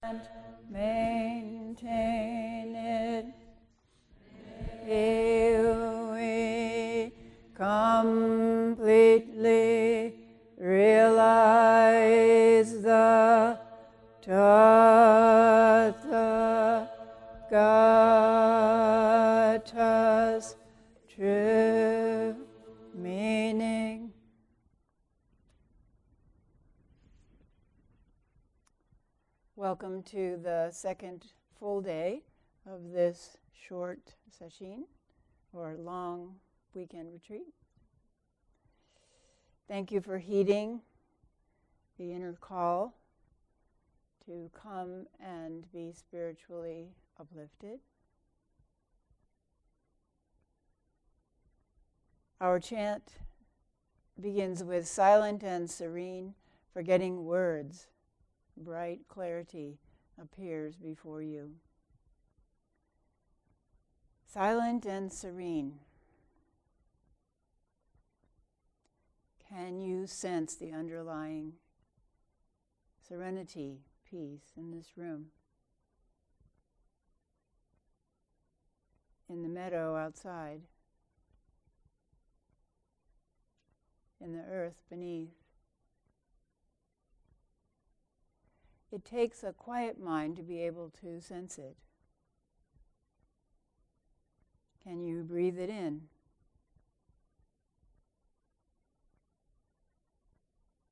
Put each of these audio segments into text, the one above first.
and maintain it. Till we completely realize the Tathagata's true meaning. Welcome to the second full day of this short Sesshin, or long weekend retreat. Thank you for heeding the inner call to come and be spiritually uplifted. Our chant begins with silent and serene, forgetting words. Bright clarity appears before you. Silent and serene. Can you sense the underlying serenity, peace in this room? In the meadow outside, in the earth beneath. It takes a quiet mind to be able to sense it. Can you breathe it in?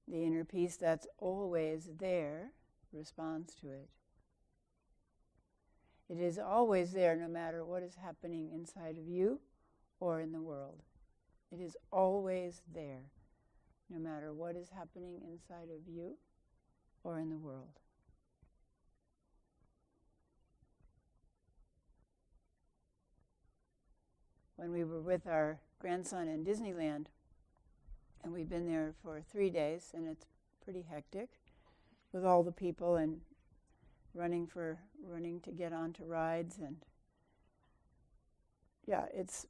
The inner peace that's always there responds to it. It is always there no matter what is happening inside of you or in the world. It is always there no matter what is happening inside of you or in the world. When we were with our grandson in Disneyland, and we've been there for 3 days, and it's pretty hectic with all the people and running to get onto rides, and yeah, it's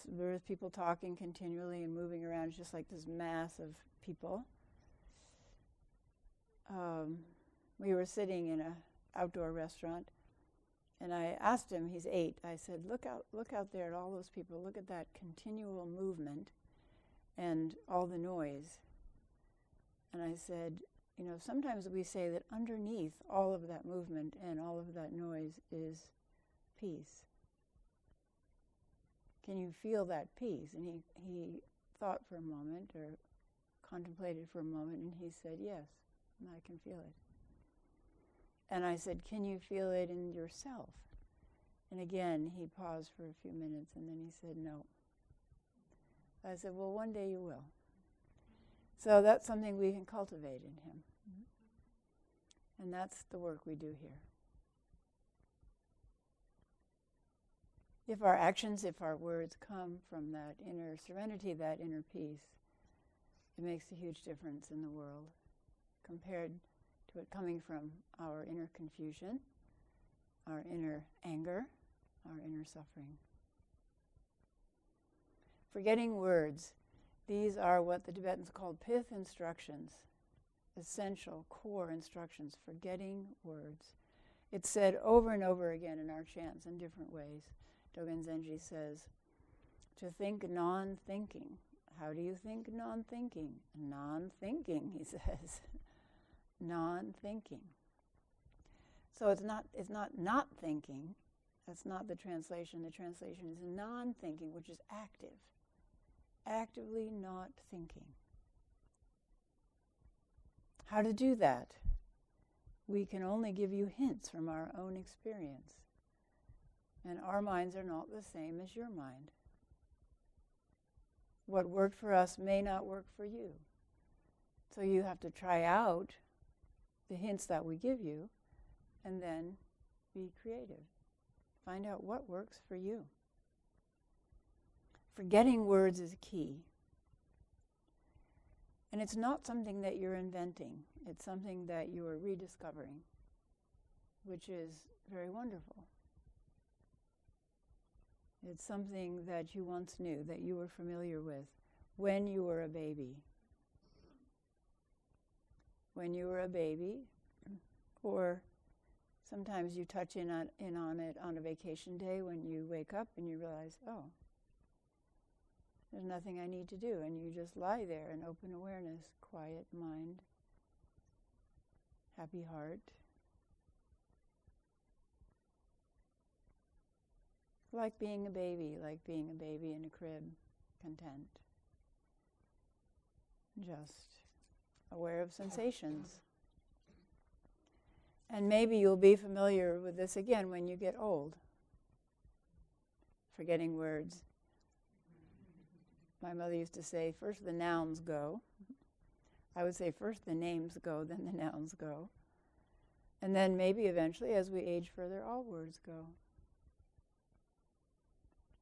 there's people talking continually and moving around. It's just like this mass of people. We were sitting in an outdoor restaurant, and I asked him, he's 8, I said, look out there at all those people, look at that continual movement and all the noise. And I said, sometimes we say that underneath all of that movement and all of that noise is peace. Can you feel that peace? And he thought for a moment, or contemplated for a moment, and he said, yes, I can feel it. And I said, can you feel it in yourself? And again, he paused for a few minutes, and then he said, no. I said, well, one day you will. So that's something we can cultivate in him. Mm-hmm. And that's the work we do here. If our actions, if our words come from that inner serenity, that inner peace, it makes a huge difference in the world compared to it coming from our inner confusion, our inner anger, our inner suffering. Forgetting words. These are what the Tibetans called pith instructions, essential, core instructions, forgetting words. It's said over and over again in our chants in different ways. Dogen Zenji says, to think non-thinking. How do you think non-thinking? Non-thinking, he says. Non-thinking. So it's not thinking. That's not the translation. The translation is non-thinking, which is active. Actively not thinking. How to do that? We can only give you hints from our own experience. And our minds are not the same as your mind. What worked for us may not work for you. So you have to try out the hints that we give you, and then be creative. Find out what works for you. Forgetting words is key. And it's not something that you're inventing. It's something that you are rediscovering, which is very wonderful. It's something that you once knew, that you were familiar with when you were a baby. When you were a baby, or Sometimes you touch in on it on a vacation day when you wake up and you realize, oh, there's nothing I need to do. And you just lie there in open awareness, quiet mind, happy heart. Like being a baby in a crib, content. Just aware of sensations. And maybe you'll be familiar with this again when you get old. Forgetting words. My mother used to say, first the nouns go. I would say first the names go, then the nouns go. And then maybe eventually, as we age further, all words go.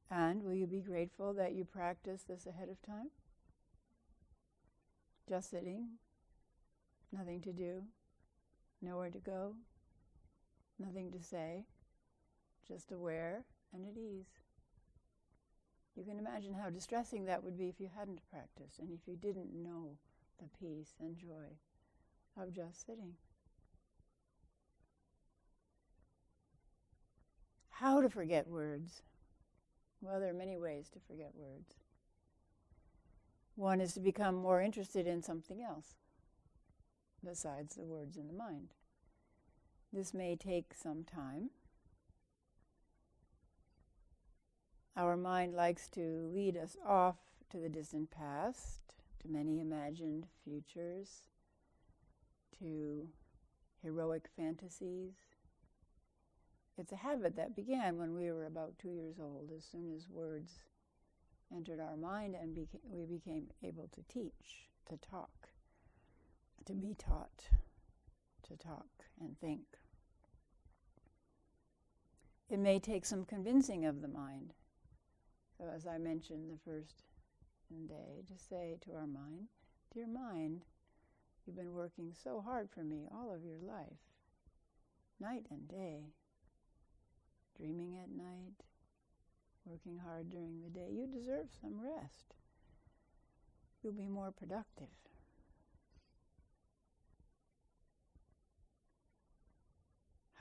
And will you be grateful that you practiced this ahead of time? Just sitting, nothing to do, nowhere to go, nothing to say, just aware and at ease. You can imagine how distressing that would be if you hadn't practiced and if you didn't know the peace and joy of just sitting. How to forget words? Well, there are many ways to forget words. One is to become more interested in something else besides the words in the mind. This may take some time. Our mind likes to lead us off to the distant past, to many imagined futures, to heroic fantasies. It's a habit that began when we were about 2 years old, as soon as words entered our mind and we became able to teach, to talk, to be taught, to talk and think. It may take some convincing of the mind. So as I mentioned the first day, to say to our mind, dear mind, you've been working so hard for me all of your life, night and day, dreaming at night, working hard during the day. You deserve some rest. You'll be more productive.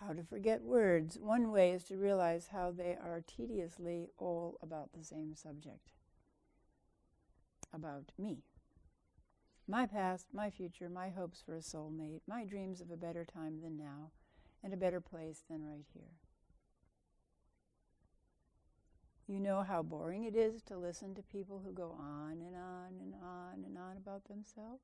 How to forget words. One way is to realize how they are tediously all about the same subject. About me. My past, my future, my hopes for a soulmate, my dreams of a better time than now, and a better place than right here. You know how boring it is to listen to people who go on and on and on and on about themselves?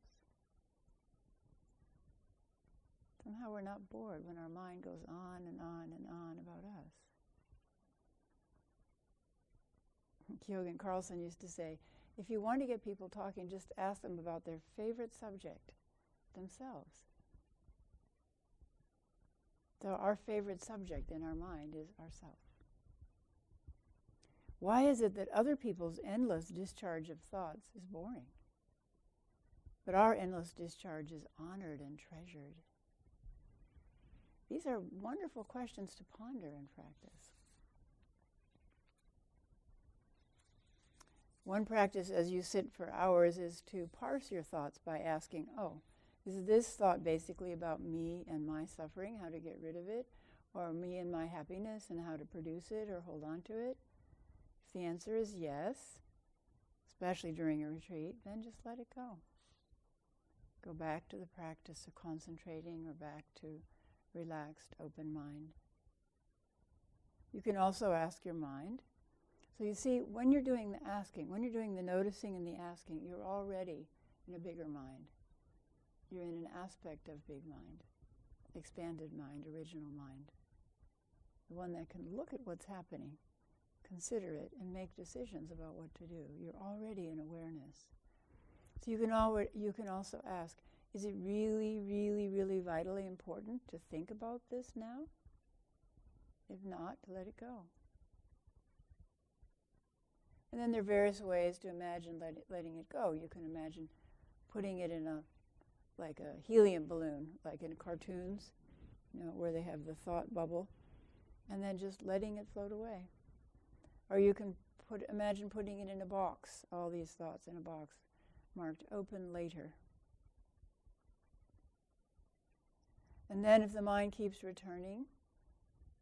Somehow we're not bored when our mind goes on and on and on about us. Kyogen Carlson used to say, if you want to get people talking, just ask them about their favorite subject, themselves. So our favorite subject in our mind is ourself. Why is it that other people's endless discharge of thoughts is boring, but our endless discharge is honored and treasured? These are wonderful questions to ponder in practice. One practice as you sit for hours is to parse your thoughts by asking, oh, is this thought basically about me and my suffering, how to get rid of it, or me and my happiness and how to produce it or hold on to it? If the answer is yes, especially during a retreat, then just let it go. Go back to the practice of concentrating or back to relaxed, open mind. You can also ask your mind. So you see, when you're doing the asking, when you're doing the noticing and the asking, you're already in a bigger mind. You're in an aspect of big mind, expanded mind, original mind. The one that can look at what's happening, consider it, and make decisions about what to do. You're already in awareness. So you can also ask, is it really, really, really vitally important to think about this now? If not, to let it go. And then there are various ways to imagine letting it go. You can imagine putting it in like a helium balloon, like in cartoons, where they have the thought bubble, and then just letting it float away. Or you can imagine putting it in a box, all these thoughts in a box, marked open later. And then if the mind keeps returning,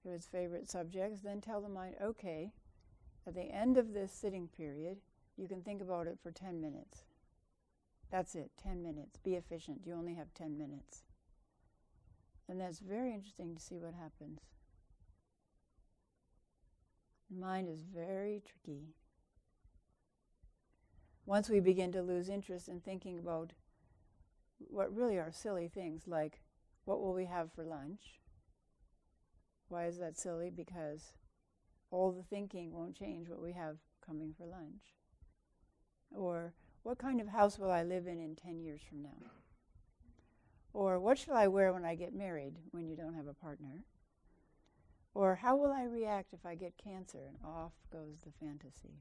to its favorite subjects, then tell the mind, okay, at the end of this sitting period, you can think about it for 10 minutes. That's it, 10 minutes. Be efficient. You only have 10 minutes. And that's very interesting to see what happens. The mind is very tricky. Once we begin to lose interest in thinking about what really are silly things, like what will we have for lunch? Why is that silly? Because all the thinking won't change what we have coming for lunch. Or what kind of house will I live in 10 years from now? Or what shall I wear when I get married, when you don't have a partner? Or how will I react if I get cancer? And off goes the fantasy.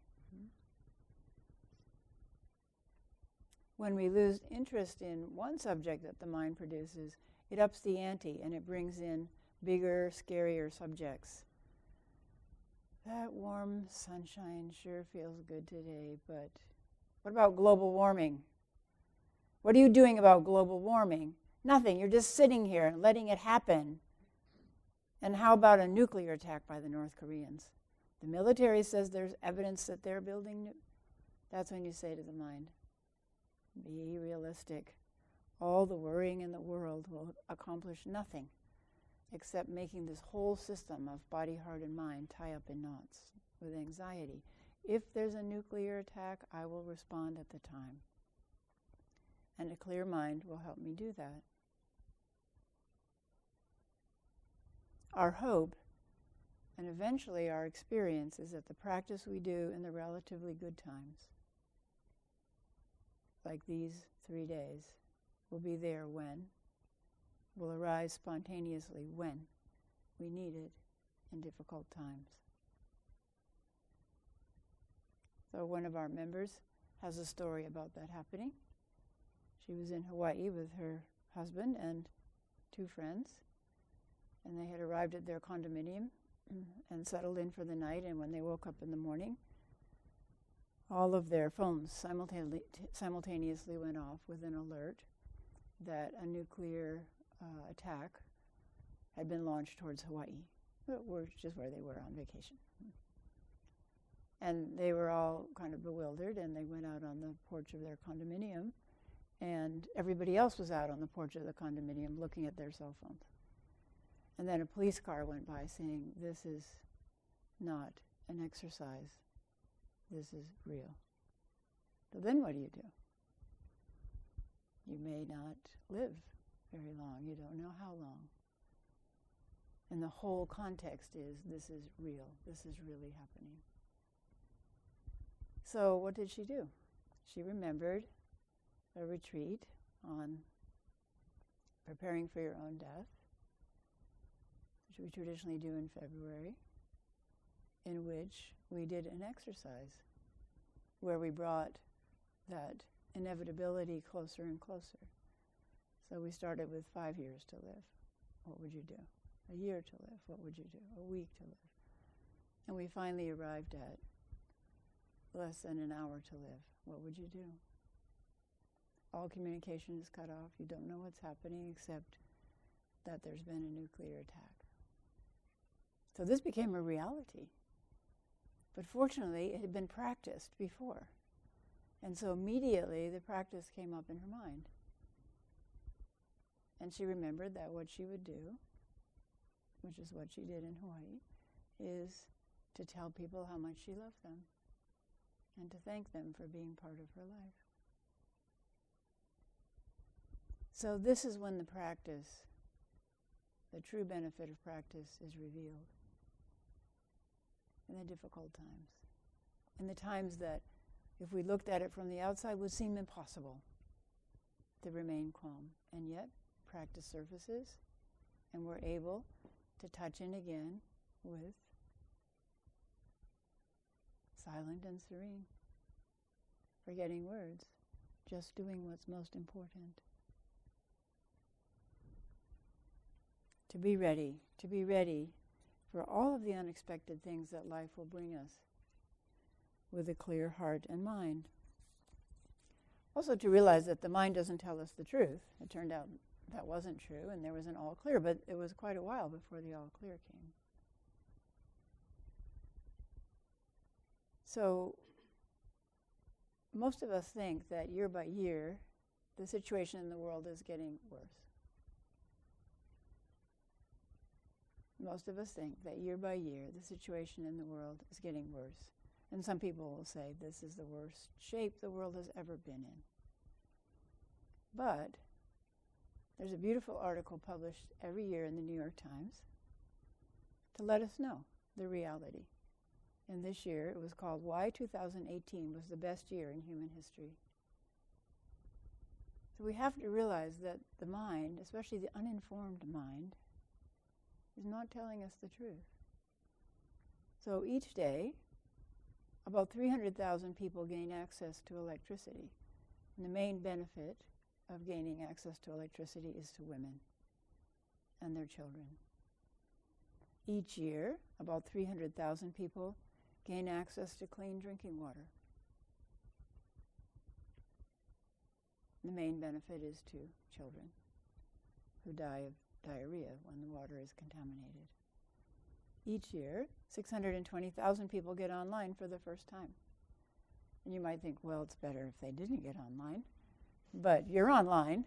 When we lose interest in one subject that the mind produces, it ups the ante and it brings in bigger, scarier subjects. That warm sunshine sure feels good today, but what about global warming? What are you doing about global warming? Nothing. You're just sitting here and letting it happen. And how about a nuclear attack by the North Koreans? The military says there's evidence that they're building. That's when you say to the mind, be realistic. All the worrying in the world will accomplish nothing except making this whole system of body, heart, and mind tie up in knots with anxiety. If there's a nuclear attack, I will respond at the time. And a clear mind will help me do that. Our hope, and eventually our experience, is that the practice we do in the relatively good times, like these 3 days, will be there when, will arise spontaneously when we need it in difficult times. So one of our members has a story about that happening. She was in Hawaii with her husband and 2 friends, and they had arrived at their condominium and settled in for the night, and when they woke up in the morning, all of their phones simultaneously went off with an alert that a nuclear attack had been launched towards Hawaii, which is where they were on vacation. And they were all kind of bewildered, and they went out on the porch of their condominium, and everybody else was out on the porch of the condominium looking at their cell phones. And then a police car went by saying, this is not an exercise, this is real. So then what do? You may not live very long. You don't know how long. And the whole context is, this is real. This is really happening. So what did she do? She remembered a retreat on preparing for your own death, which we traditionally do in February, in which we did an exercise where we brought that inevitability closer and closer. So we started with 5 years to live. What would you do? A year to live. What would you do? A week to live. And we finally arrived at less than an hour to live. What would you do? All communication is cut off. You don't know what's happening except that there's been a nuclear attack. So this became a reality. But fortunately, it had been practiced before. And so immediately the practice came up in her mind. And she remembered that what she would do, which is what she did in Hawaii, is to tell people how much she loved them and to thank them for being part of her life. So this is when the practice, the true benefit of practice, is revealed. In the difficult times. In the times that, if we looked at it from the outside, would seem impossible to remain calm. And yet, practice surfaces, and we're able to touch in again with silent and serene, forgetting words, just doing what's most important. To be ready for all of the unexpected things that life will bring us with a clear heart and mind. Also to realize that the mind doesn't tell us the truth. It turned out that wasn't true, and there was an all clear, but it was quite a while before the all clear came. So most of us think that year by year, the situation in the world is getting worse. Most of us think that year by year, the situation in the world is getting worse. And some people will say this is the worst shape the world has ever been in. But there's a beautiful article published every year in the New York Times to let us know the reality. And this year it was called Why 2018 Was the Best Year in Human History. So we have to realize that the mind, especially the uninformed mind, is not telling us the truth. So each day, about 300,000 people gain access to electricity. And the main benefit of gaining access to electricity is to women and their children. Each year, about 300,000 people gain access to clean drinking water. The main benefit is to children who die of diarrhea when the water is contaminated. Each year, 620,000 people get online for the first time. And you might think, well, it's better if they didn't get online. But you're online,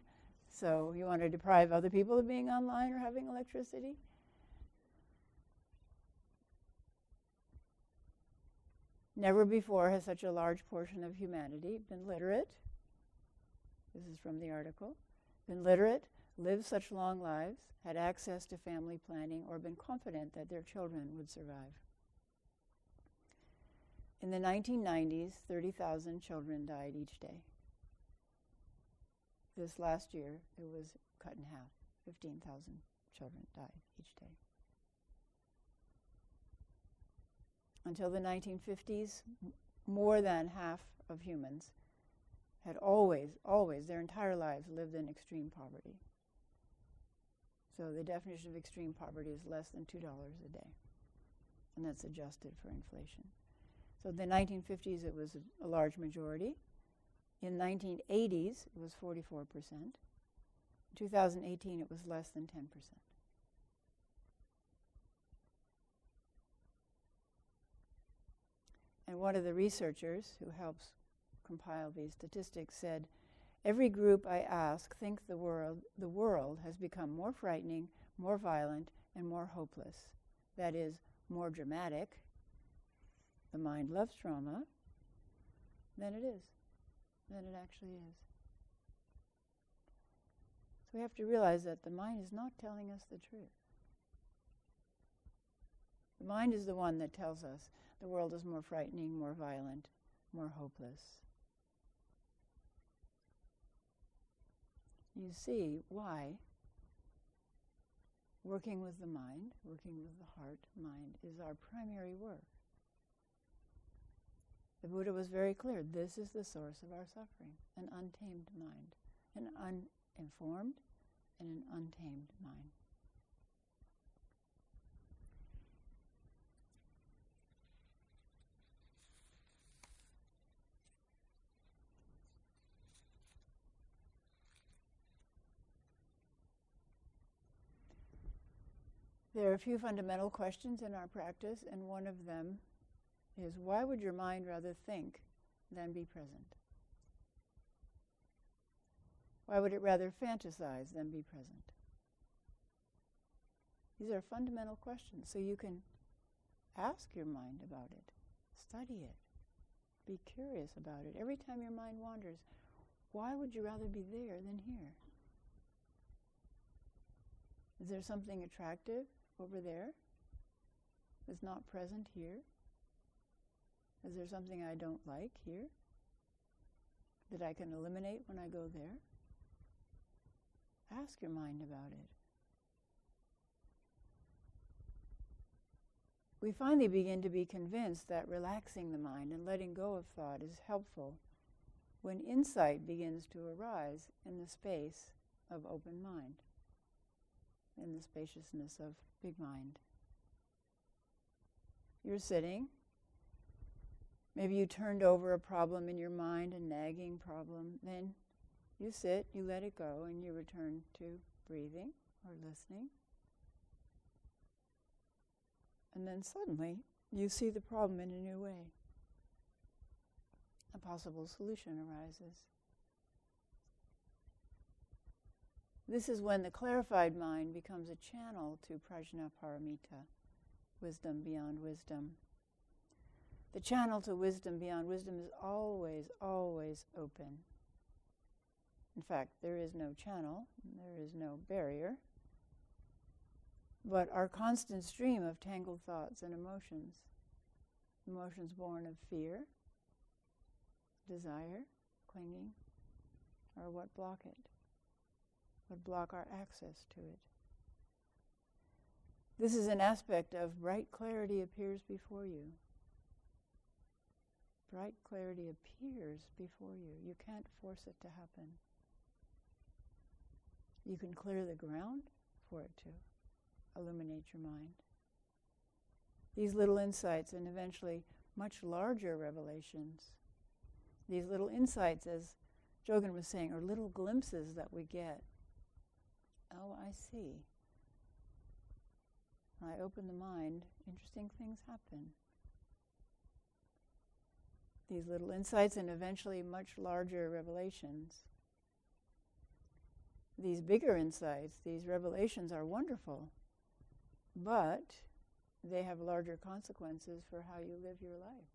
so you want to deprive other people of being online or having electricity? Never before has such a large portion of humanity been literate. This is from the article. Been literate, lived such long lives, had access to family planning, or been confident that their children would survive. In the 1990s, 30,000 children died each day. This last year, it was cut in half. 15,000 children died each day. Until the 1950s, more than half of humans had always, their entire lives lived in extreme poverty. So the definition of extreme poverty is less than $2 a day, and that's adjusted for inflation. So in the 1950s, it was a large majority. In 1980s, it was 44%. In 2018, it was less than 10%. And one of the researchers who helps compile these statistics said, every group I ask thinks the world has become more frightening, more violent, and more hopeless. That is, more dramatic, the mind loves trauma, than it actually is. So we have to realize that the mind is not telling us the truth. The mind is the one that tells us the world is more frightening, more violent, more hopeless. You see why working with the mind, working with the heart, mind, is our primary work. The Buddha was very clear, this is the source of our suffering, an untamed mind, an uninformed and an untamed mind. There are a few fundamental questions in our practice, and one of them is, why would your mind rather think than be present? Why would it rather fantasize than be present? These are fundamental questions, so you can ask your mind about it, study it, be curious about it. Every time your mind wanders, why would you rather be there than here? Is there something attractive over there that's not present here? Is there something I don't like here that I can eliminate when I go there? Ask your mind about it. We finally begin to be convinced that relaxing the mind and letting go of thought is helpful when insight begins to arise in the space of open mind, in the spaciousness of big mind. You're sitting. Maybe you turned over a problem in your mind, a nagging problem. Then you sit, you let it go, and you return to breathing or listening. And then suddenly, you see the problem in a new way. a possible solution arises. This is when the clarified mind becomes a channel to prajna paramita, wisdom beyond wisdom. The channel to wisdom beyond wisdom is always, always open. In fact, there is no channel, there is no barrier, but our constant stream of tangled thoughts and emotions born of fear, desire, clinging, are what block it, what block our access to it. This is an aspect of bright clarity appears before you. Bright clarity appears before you. You can't force it to happen. You can clear the ground for it to illuminate your mind. These little insights and eventually much larger revelations, these little insights, as Jogan was saying, are little glimpses that we get. Oh, I see. When I open the mind, interesting things happen. These little insights and eventually much larger revelations. These bigger insights, these revelations are wonderful, but they have larger consequences for how you live your life.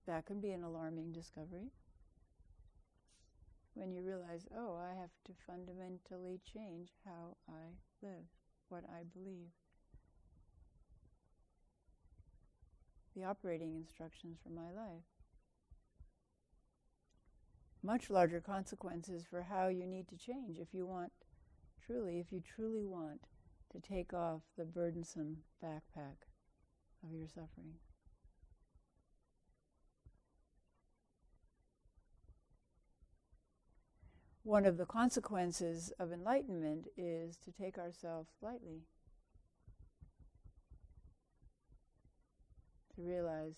That can be an alarming discovery. When you realize, oh, I have to fundamentally change how I live, what I believe. The operating instructions for my life. Much larger consequences for how you need to change if you truly want to take off the burdensome backpack of your suffering. One of the consequences of enlightenment is to take ourselves lightly. To realize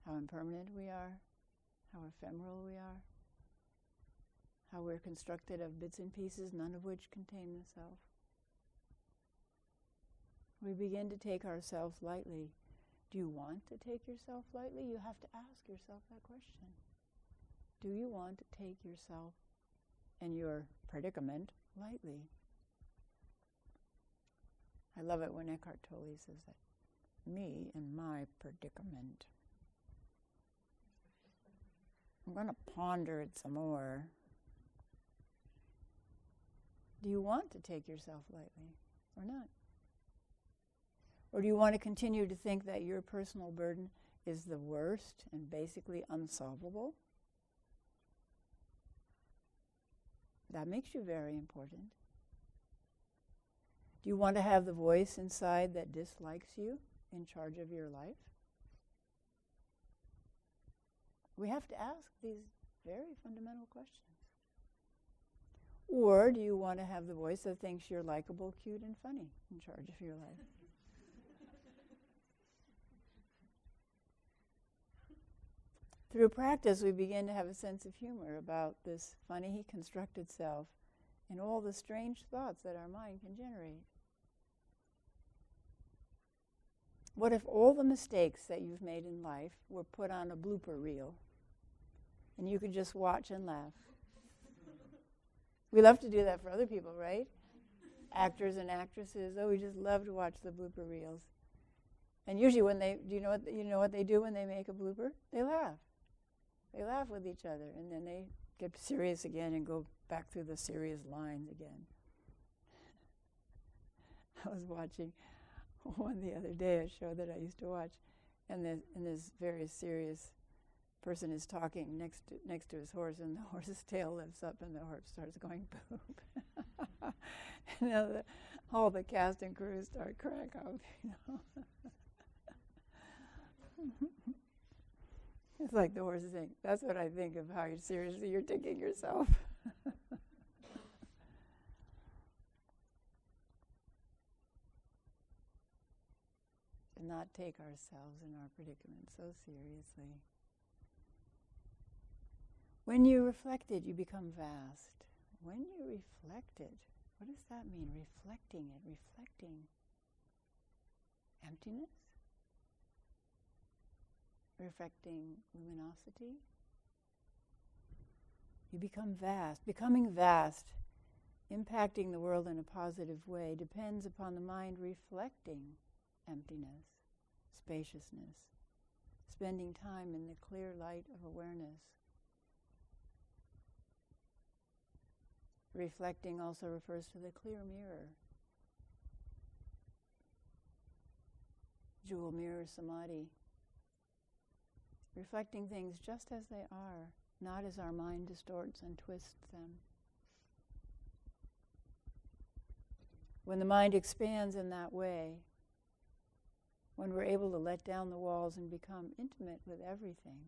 how impermanent we are, how ephemeral we are, how we're constructed of bits and pieces, none of which contain the self. We begin to take ourselves lightly. Do you want to take yourself lightly? You have to ask yourself that question. Do you want to take yourself and your predicament lightly? I love it when Eckhart Tolle says that. Me and my predicament. I'm going to ponder it some more. Do you want to take yourself lightly or not? Or do you want to continue to think that your personal burden is the worst and basically unsolvable? That makes you very important. Do you want to have the voice inside that dislikes you in charge of your life? We have to ask these very fundamental questions. Or do you want to have the voice that thinks you're likable, cute, and funny in charge of your life? Through practice, we begin to have a sense of humor about this funny, constructed self and all the strange thoughts that our mind can generate. What if all the mistakes that you've made in life were put on a blooper reel and you could just watch and laugh? We love to do that for other people, right? Actors and actresses, we just love to watch the blooper reels. And usually when you know what they do when they make a blooper? They laugh. They laugh with each other, and then they get serious again and go back through the serious lines again. I was watching one the other day, a show that I used to watch, and this very serious person is talking next to his horse, and the horse's tail lifts up, and the horse starts going poop. And all the cast and crew start crack up, It's like the horse is saying, that's what I think of how seriously you're taking yourself. To not take ourselves and our predicament so seriously. When you reflect it, you become vast. When you reflect it, what does that mean? Reflecting it, reflecting. emptiness, reflecting luminosity. You become vast. Becoming vast, impacting the world in a positive way, depends upon the mind reflecting emptiness, spaciousness, spending time in the clear light of awareness. Reflecting also refers to the clear mirror. Jewel mirror samadhi. Reflecting things just as they are, not as our mind distorts and twists them. When the mind expands in that way, when we're able to let down the walls and become intimate with everything,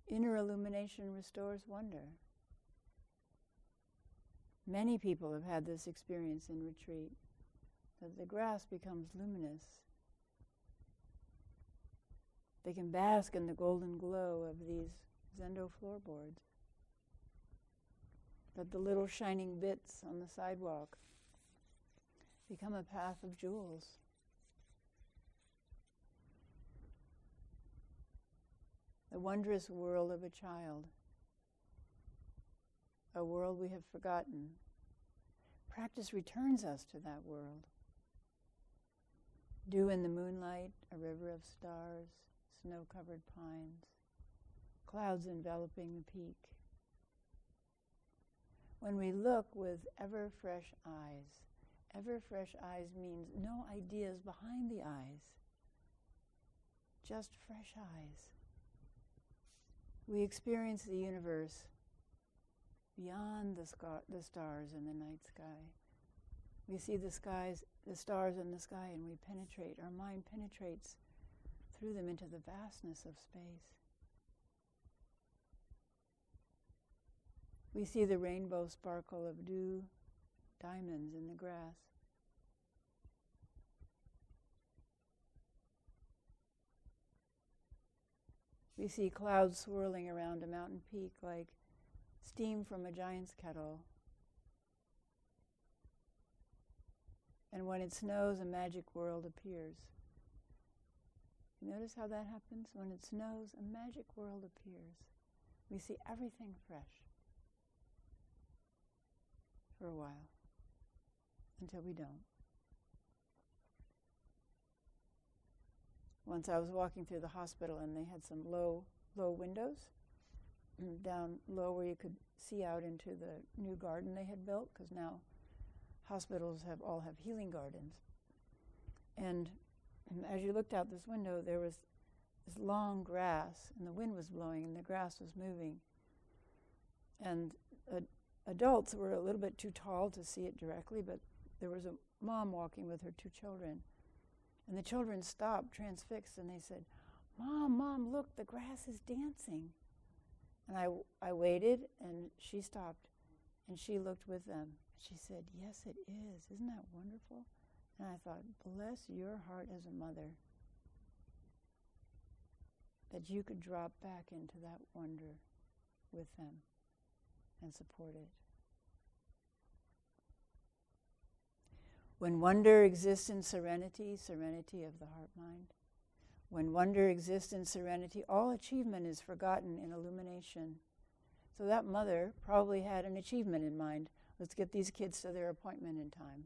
inner illumination restores wonder. Many people have had this experience in retreat, that the grass becomes luminous. They can bask in the golden glow of these Zendo floorboards. That the little shining bits on the sidewalk become a path of jewels. The wondrous world of a child, a world we have forgotten. Practice returns us to that world. Dew in the moonlight, a river of stars, snow-covered pines, clouds enveloping the peak. When we look with ever-fresh eyes means no ideas behind the eyes, just fresh eyes. We experience the universe beyond the stars in the night sky. We see the stars in the sky, and we penetrate. Our mind penetrates through them into the vastness of space. We see the rainbow sparkle of dew, diamonds in the grass. We see clouds swirling around a mountain peak like steam from a giant's kettle. And when it snows, a magic world appears. You notice how that happens? When it snows, a magic world appears. We see everything fresh for a while, until we don't. Once I was walking through the hospital and they had some low windows down low where you could see out into the new garden they had built, because now hospitals all have healing gardens. And as you looked out this window, there was this long grass, and the wind was blowing and the grass was moving. And adults were a little bit too tall to see it directly, but there was a mom walking with her 2 children. And the children stopped, transfixed, and they said, Mom, look, the grass is dancing. And I waited, and she stopped, and she looked with them. She said, yes, it is. Isn't that wonderful? And I thought, bless your heart as a mother, that you could drop back into that wonder with them and support it. When wonder exists in serenity, serenity of the heart-mind, when wonder exists in serenity, all achievement is forgotten in illumination. So that mother probably had an achievement in mind. Let's get these kids to their appointment in time.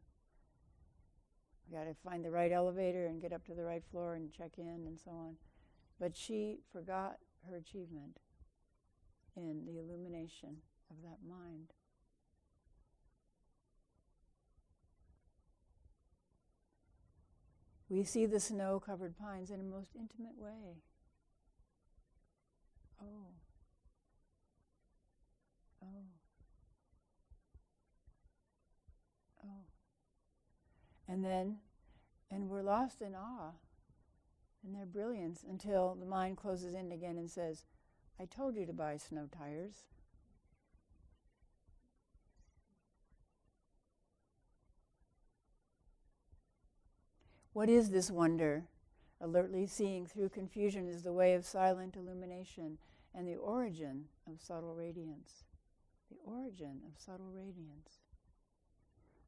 We got to find the right elevator and get up to the right floor and check in and so on. But she forgot her achievement in the illumination of that mind. We see the snow-covered pines in a most intimate way. Oh. And we're lost in awe in their brilliance until the mind closes in again and says, I told you to buy snow tires. What is this wonder? Alertly seeing through confusion is the way of silent illumination and the origin of subtle radiance. The origin of subtle radiance.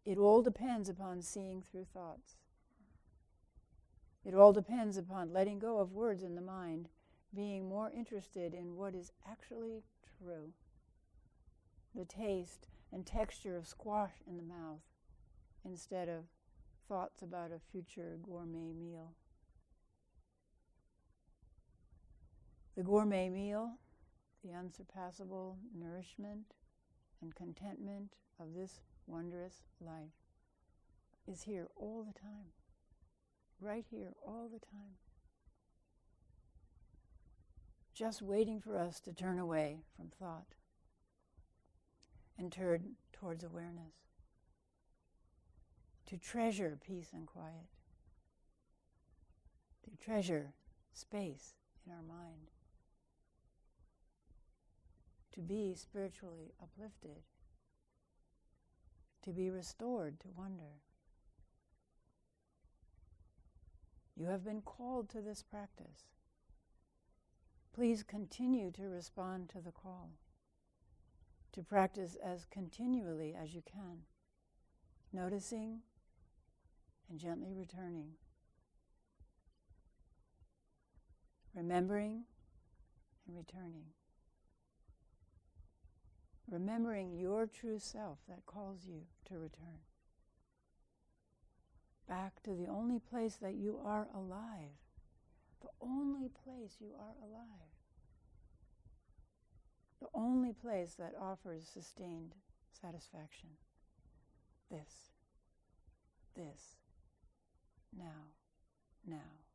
It all depends upon seeing through thoughts. It all depends upon letting go of words in the mind, being more interested in what is actually true. The taste and texture of squash in the mouth instead of thoughts about a future gourmet meal. The gourmet meal, the unsurpassable nourishment and contentment of this wondrous life, is here all the time, right here all the time, just waiting for us to turn away from thought and turn towards awareness, to treasure peace and quiet, to treasure space in our mind, to be spiritually uplifted, to be restored to wonder. You have been called to this practice. Please continue to respond to the call, to practice as continually as you can, noticing and gently returning, remembering and returning, remembering your true self that calls you to return back to the only place that you are alive, the only place you are alive, the only place that offers sustained satisfaction. This, now, now.